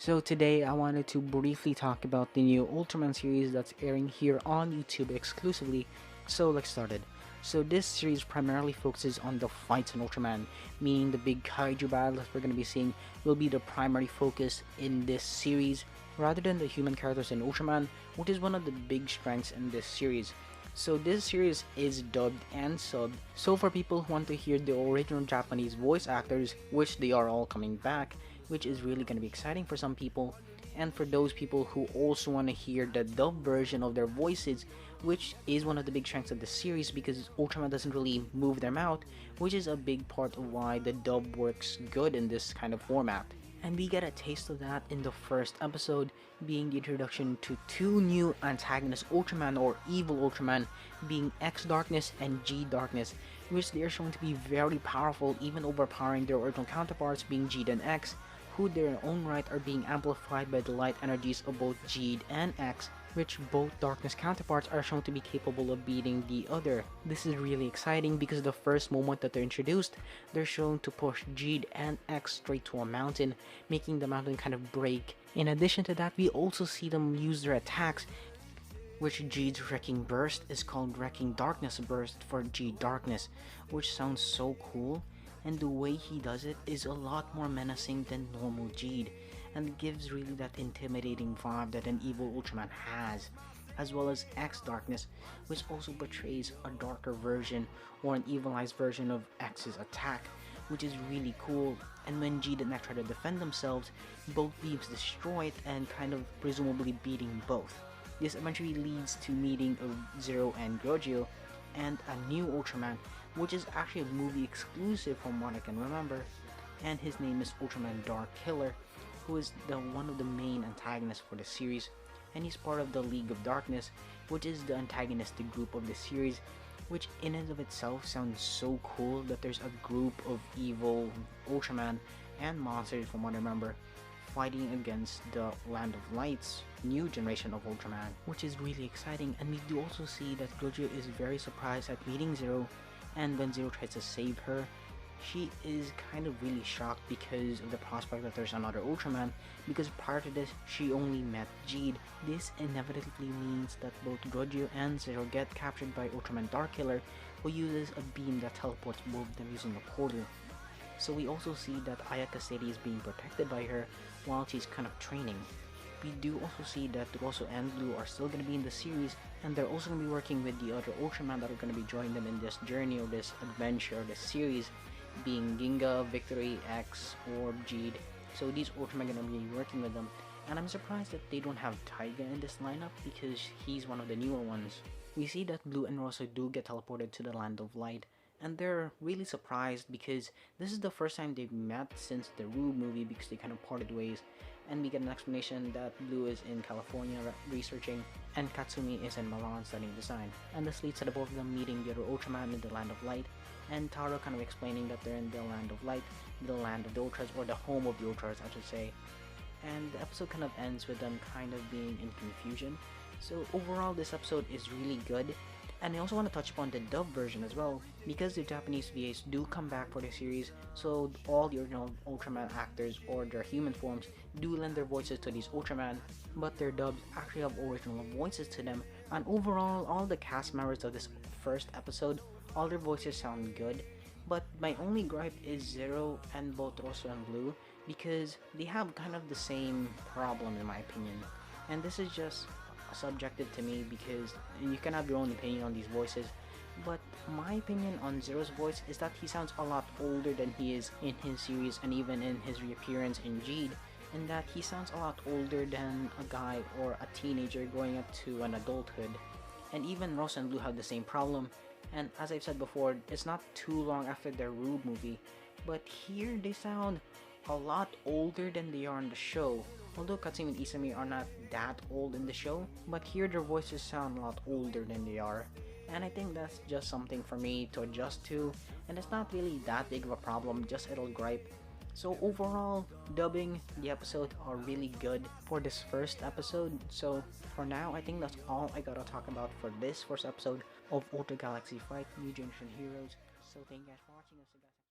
So today I wanted to briefly talk about the new Ultraman series that's airing here on YouTube exclusively. So let's start it. So this series primarily focuses on the fights in Ultraman, meaning the big kaiju battles we're going to be seeing will be the primary focus in this series rather than the human characters in Ultraman, which is one of the big strengths in this series. So this series is dubbed and subbed, so for people who want to hear the original Japanese voice actors, which they are all coming back, which is really going to be exciting for some people, and for those people who also want to hear the dub version of their voices, which is one of the big strengths of the series because Ultraman doesn't really move their mouth, which is a big part of why the dub works good in this kind of format. And we get a taste of that in the first episode, being the introduction to two new antagonist Ultraman or evil Ultraman, being X Darkness and G Darkness, which they are shown to be very powerful, even overpowering their original counterparts being G and X, who in their own right are being amplified by the light energies of both Jeed and X, which both darkness counterparts are shown to be capable of beating the other. This is really exciting because the first moment that they're introduced, they're shown to push Jeed and X straight to a mountain, making the mountain kind of break. In addition to that, we also see them use their attacks, which Jeed's Wrecking Burst is called Wrecking Darkness Burst for Jeed Darkness, which sounds so cool, and the way he does it is a lot more menacing than normal Jeed, and gives really that intimidating vibe that an evil Ultraman has, as well as X Darkness, which also portrays a darker version or an evilized version of X's attack, which is really cool. And when Jeed and X try to defend themselves, both beams destroy it and kind of presumably beating both. This eventually leads to meeting of Zero and Grogio and a new Ultraman, which is actually a movie exclusive from what I can remember, and his name is Ultraman Dark Killer, who is one of the main antagonists for the series, and he's part of the League of Darkness, which is the antagonistic group of the series, which in and of itself sounds so cool that there's a group of evil Ultraman and monsters from what I remember fighting against the Land of Light's new generation of Ultraman, which is really exciting. And we do also see that Gojo is very surprised at meeting Zero, and when Zero tries to save her, she is kind of really shocked because of the prospect that there's another Ultraman, because prior to this, she only met Jeed. This inevitably means that both Gojo and Zero get captured by Ultraman Dark Killer, who uses a beam that teleports both of them using a portal. So we also see that Ayaka City is being protected by her while she's kind of training. We do also see that Rosso and Blue are still going to be in the series, and they're also going to be working with the other Ultraman that are going to be joining them in this journey or this adventure or this series, being Ginga, Victory, X, Orb, Jeed. So these Ultraman are going to be working with them, and I'm surprised that they don't have Taiga in this lineup because he's one of the newer ones. We see that Blue and Rosso do get teleported to the Land of Light, and they're really surprised because this is the first time they've met since the Rube movie because they kind of parted ways, and we get an explanation that Blue is in California researching and Katsumi is in Milan studying design, and this leads to the both of them meeting the other Ultraman in the Land of Light, and Taro kind of explaining that they're in the Land of Light, the land of the Ultras, or the home of the Ultras I should say, and the episode kind of ends with them kind of being in confusion. So overall this episode is really good. And I also want to touch upon the dub version as well, because the Japanese VAs do come back for the series, so all the original Ultraman actors or their human forms do lend their voices to these Ultraman, but their dubs actually have original voices to them, and overall all the cast members of this first episode, all their voices sound good, but my only gripe is Zero and both Rosso and Blue, because they have kind of the same problem in my opinion, and this is just subjective to me because you can have your own opinion on these voices, but my opinion on Zero's voice is that he sounds a lot older than he is in his series and even in his reappearance in Jeed, and that he sounds a lot older than a guy or a teenager going up to an adulthood. And even Ross and Blue have the same problem, and as I've said before, it's not too long after their Rube movie, but here they sound a lot older than they are in the show. Although Katsumi and Isami are not that old in the show, but here their voices sound a lot older than they are. And I think that's just something for me to adjust to, and it's not really that big of a problem, just a little gripe. So overall, dubbing the episode are really good for this first episode. So for now, I think that's all I gotta talk about for this first episode of Ultra Galaxy Fight New Generation Heroes. So thank you guys for watching us again.